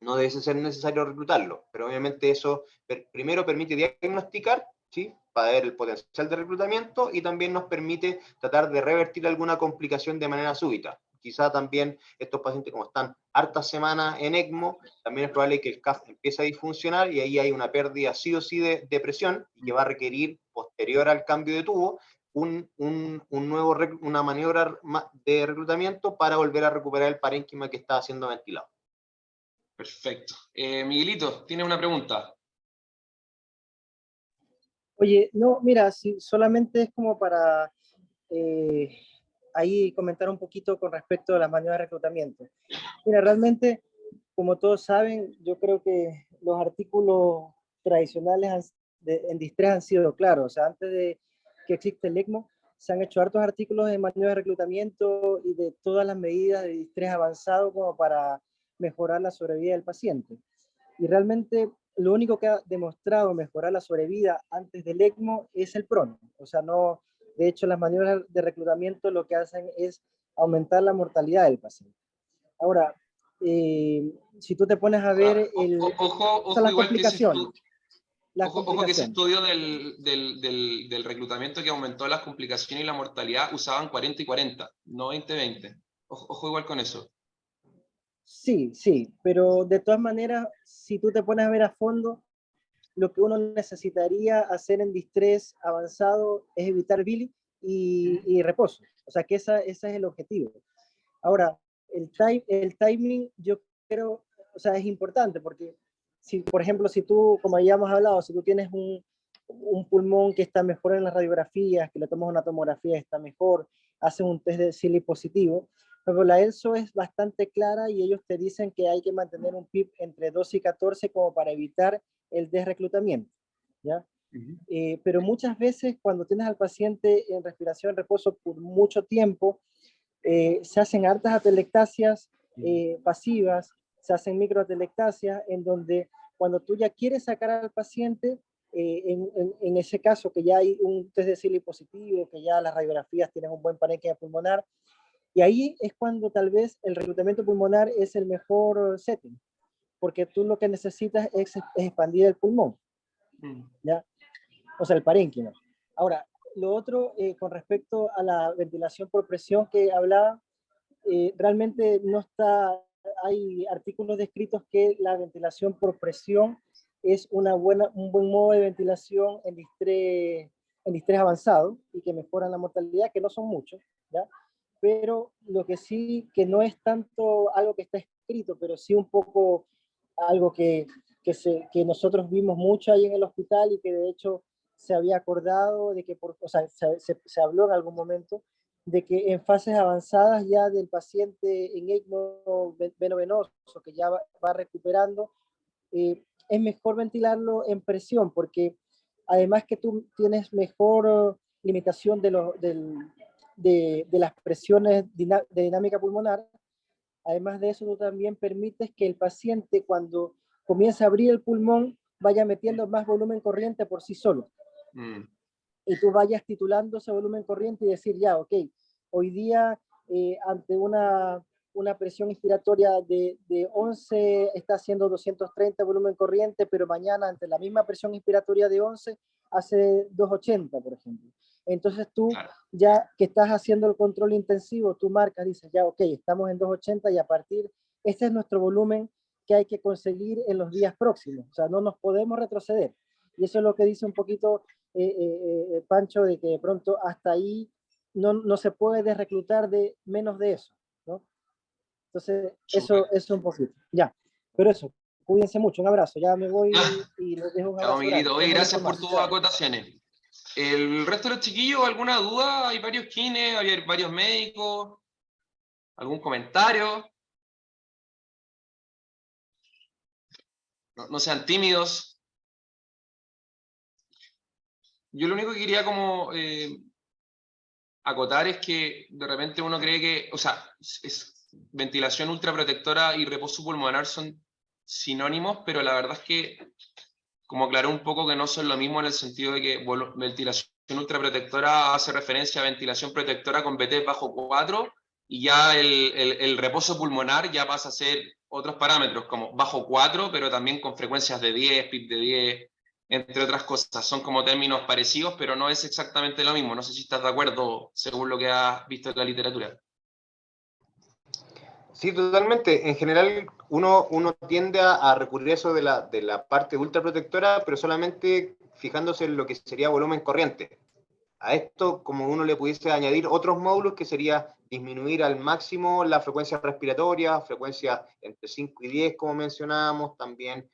no debe ser necesario reclutarlo, pero obviamente eso primero permite diagnosticar, ¿sí?, para ver el potencial de reclutamiento y también nos permite tratar de revertir alguna complicación de manera súbita. Quizá también estos pacientes, como están hartas semanas en ECMO, también es probable que el CAF empiece a disfuncionar y ahí hay una pérdida sí o sí de presión y que va a requerir, posterior al cambio de tubo, una maniobra de reclutamiento para volver a recuperar el parénquima que está siendo ventilado. Perfecto. Miguelito, ¿tienes una pregunta? Oye, no, mira, si solamente es como para ahí comentar un poquito con respecto a las maniobras de reclutamiento. Mira, realmente, como todos saben, yo creo que los artículos tradicionales en DIS-3 han sido claros. O sea, antes de que existe el ECMO, se han hecho hartos artículos de maniobras de reclutamiento y de todas las medidas de DIS-3 avanzado como para mejorar la sobrevida del paciente. Y realmente lo único que ha demostrado mejorar la sobrevida antes del ECMO es el PRON. O sea, no, de hecho, las maniobras de reclutamiento lo que hacen es aumentar la mortalidad del paciente. Ahora, si tú te pones a ver Ojo, las igual que ese complicaciones, ojo que ese estudio del reclutamiento que aumentó las complicaciones y la mortalidad usaban 40 y 40, no 20-20. Ojo igual con eso. Sí, sí, pero de todas maneras, si tú te pones a ver a fondo, lo que uno necesitaría hacer en distrés avanzado es evitar Billy y reposo. O sea, que ese es el objetivo. Ahora, el timing yo creo, o sea, es importante porque si, por ejemplo, si tú, como ya hemos hablado, si tú tienes un pulmón que está mejor en las radiografías, que le tomas una tomografía está mejor, haces un test de Silly positivo, pero la ELSO es bastante clara y ellos te dicen que hay que mantener un PIB entre 12 y 14 como para evitar el desreclutamiento, ¿ya? Pero muchas veces cuando tienes al paciente en respiración en reposo por mucho tiempo, se hacen hartas atelectasias pasivas, se hacen microatelectasias en donde cuando tú ya quieres sacar al paciente, en ese caso que ya hay un test de Silly positivo, que ya las radiografías tienen un buen parénquima pulmonar, y ahí es cuando tal vez el reclutamiento pulmonar es el mejor setting, porque tú lo que necesitas es expandir el pulmón, ¿ya? O sea, el parénquima. Ahora, lo otro, con respecto a la ventilación por presión que hablaba, realmente no está, hay artículos descritos que la ventilación por presión es un buen modo de ventilación en distrés avanzado y que mejoran la mortalidad, que no son muchos, ¿ya? Pero lo que sí, que no es tanto algo que está escrito, pero sí un poco algo que nosotros vimos mucho ahí en el hospital y que de hecho se había acordado de que, o sea, se habló en algún momento de que en fases avanzadas ya del paciente en ECMO venovenoso, que ya va recuperando, es mejor ventilarlo en presión, porque además que tú tienes mejor limitación de las presiones de dinámica pulmonar, además de eso tú también permites que el paciente cuando comienza a abrir el pulmón vaya metiendo más volumen corriente por sí solo. Y tú vayas titulando ese volumen corriente y decir, ya, ok, hoy día ante una presión inspiratoria de 11 está haciendo 230 volumen corriente, pero mañana ante la misma presión inspiratoria de 11 hace 280, por ejemplo. Entonces tú, ya que estás haciendo el control intensivo, tú marcas, dices, ya, ok, estamos en 280 y a partir, este es nuestro volumen que hay que conseguir en los días próximos. O sea, no nos podemos retroceder. Y eso es lo que dice un poquito Pancho, de que de pronto hasta ahí no se puede reclutar de menos de eso, ¿no? Entonces, eso es un poquito. Ya, pero eso, cuídense mucho, un abrazo, ya me voy y les dejo un Chao, abrazo grande. Miguelito. Oye, gracias por tus acotaciones. ¿El resto de los chiquillos, alguna duda? ¿Hay varios kines? ¿Hay varios médicos? ¿Algún comentario? No sean tímidos. Yo lo único que quería como acotar es que de repente uno cree que, o sea, ventilación ultraprotectora y reposo pulmonar son sinónimos, pero la verdad es que, como aclaré un poco, que no son lo mismo en el sentido de que ventilación ultraprotectora hace referencia a ventilación protectora con BT bajo 4, y ya el reposo pulmonar ya pasa a ser otros parámetros, como bajo 4, pero también con frecuencias de 10, PIP de 10, entre otras cosas. Son como términos parecidos, pero no es exactamente lo mismo. No sé si estás de acuerdo según lo que has visto en la literatura. Sí, totalmente. En general, uno tiende a recurrir a eso de la parte ultraprotectora, pero solamente fijándose en lo que sería volumen corriente. A esto, como uno le pudiese añadir otros módulos, que sería disminuir al máximo la frecuencia respiratoria, frecuencia entre 5 y 10, como mencionábamos, también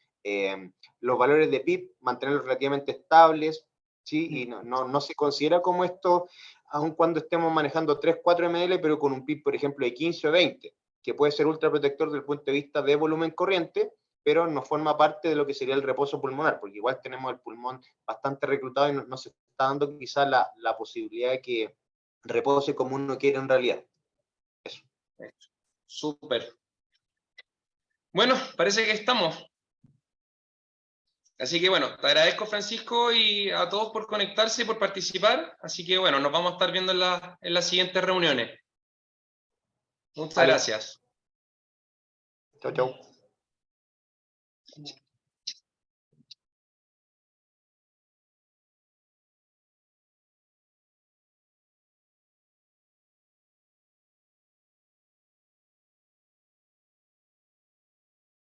los valores de PIP, mantenerlos relativamente estables, ¿sí? Y no se considera como esto, aun cuando estemos manejando 3, 4 ml, pero con un PIP, por ejemplo, de 15 o 20, que puede ser ultraprotector desde el punto de vista de volumen corriente, pero no forma parte de lo que sería el reposo pulmonar, porque igual tenemos el pulmón bastante reclutado y no se está dando quizás la posibilidad de que repose como uno quiere en realidad. Eso. Súper. Bueno, parece que estamos. Así que bueno, te agradezco, Francisco, y a todos por conectarse y por participar. Así que bueno, nos vamos a estar viendo en las siguientes reuniones. Muchas Vale. gracias. Chau, chau.